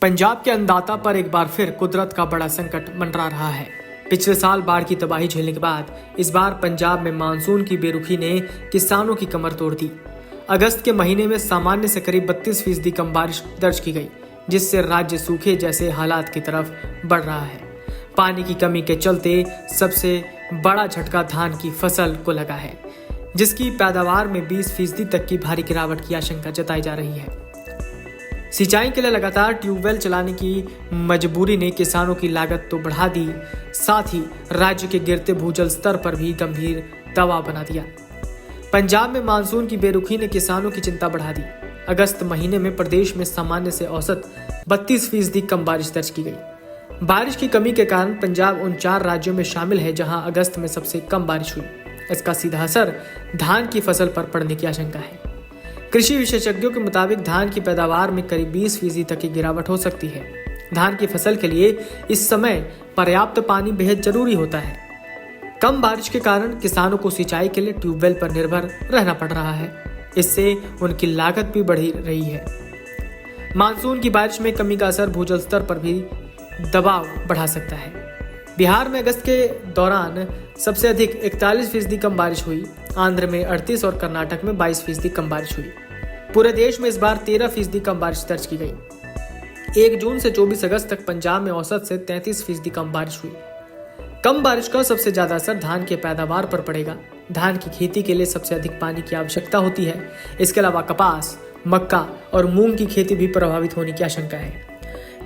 पंजाब के अन्नदाता पर एक बार फिर कुदरत का बड़ा संकट मंडरा रहा है। पिछले साल बाढ़ की तबाही झेलने के बाद इस बार पंजाब में मानसून की बेरुखी ने किसानों की कमर तोड़ दी। अगस्त के महीने में सामान्य से करीब 32% कम बारिश दर्ज की गई, जिससे राज्य सूखे जैसे हालात की तरफ बढ़ रहा है। पानी की कमी के चलते सबसे बड़ा झटका धान की फसल को लगा है, जिसकी पैदावार में 20% तक की भारी गिरावट की आशंका जताई जा रही है। सिंचाई के लिए लगातार ट्यूबवेल चलाने की मजबूरी ने किसानों की लागत तो बढ़ा दी, साथ ही राज्य के गिरते भूजल स्तर पर भी गंभीर दबाव बना दिया। पंजाब में मानसून की बेरुखी ने किसानों की चिंता बढ़ा दी। अगस्त महीने में प्रदेश में सामान्य से औसत 32% कम बारिश दर्ज की गई। बारिश की कमी के कारण पंजाब उन 4 राज्यों में शामिल है जहां अगस्त में सबसे कम बारिश हुई। इसका सीधा असर धान की फसल पर पड़ने की आशंका है। कृषि विशेषज्ञों के मुताबिक धान की पैदावार में करीब 20% तक की गिरावट हो सकती है। धान की फसल के लिए इस समय पर्याप्त पानी बेहद जरूरी होता है। कम बारिश के कारण किसानों को सिंचाई के लिए ट्यूबवेल पर निर्भर रहना पड़ रहा है। इससे उनकी लागत भी बढ़ रही है। मानसून की बारिश में कमी का असर भूजल स्तर पर भी दबाव बढ़ा सकता है। बिहार में अगस्त के दौरान सबसे अधिक 41% कम बारिश हुई। आंध्र में 38 और कर्नाटक में 22% कम बारिश हुई। पूरे देश में इस बार 13% कम बारिश दर्ज की गई। 1 जून से 24 अगस्त तक पंजाब में औसत से 33% कम बारिश हुई। कम बारिश का सबसे ज्यादा असर धान के पैदावार पर पड़ेगा। धान की खेती के लिए सबसे अधिक पानी की आवश्यकता होती है। इसके अलावा कपास, मक्का और मूंग की खेती भी प्रभावित होने की आशंका है।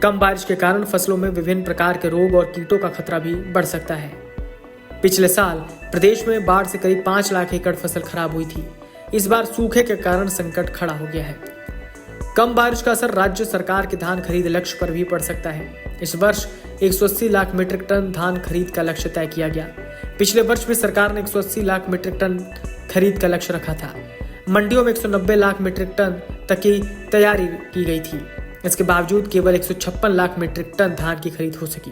कम बारिश के कारण फसलों में विभिन्न प्रकार के रोग और कीटों का खतरा भी बढ़ सकता है। पिछले साल प्रदेश में बाढ़ से करीब 5 लाख एकड़ फसल खराब हुई थी। इस बार सूखे के कारण संकट खड़ा हो गया है। कम बारिश का असर राज्य सरकार के धान खरीद लक्ष्य पर भी पड़ सकता है। इस वर्ष 180 लाख मीट्रिक टन धान खरीद का लक्ष्य तय किया गया। पिछले वर्ष भी सरकार ने 180 लाख मीट्रिक टन खरीद का लक्ष्य रखा था। मंडियों में 190 लाख मीट्रिक टन तक की तैयारी की गई थी। इसके बावजूद केवल 156 लाख मीट्रिक टन धान की खरीद हो सकी।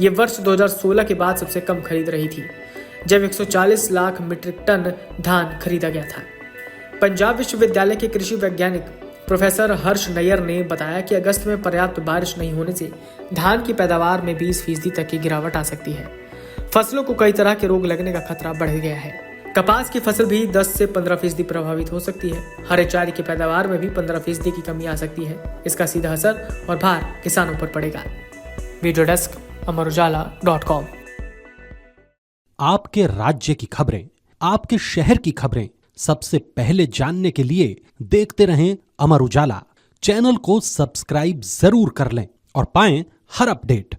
ये वर्ष 2016 के बाद सबसे कम खरीद रही थी, जब 140 लाख मीट्रिक टन धान खरीदा गया था। पंजाब विश्वविद्यालय के कृषि वैज्ञानिक प्रोफेसर हर्ष नैयर ने बताया कि अगस्त में पर्याप्त बारिश नहीं होने से धान की पैदावार में 20% तक की गिरावट आ सकती है। फसलों को कई तरह के रोग लगने का खतरा बढ़ गया है। कपास की फसल भी 10 से 15% प्रभावित हो सकती है। हरे चारे की पैदावार में भी 15% की कमी आ सकती है। इसका सीधा असर और भार किसानों पर पड़ेगा। वीडियो डेस्क अमरुजाला.com। आपके राज्य की खबरें, आपके शहर की खबरें सबसे पहले जानने के लिए देखते रहें अमर उजाला। चैनल को सब्सक्राइब जरूर कर लें और पाएं हर अपडेट।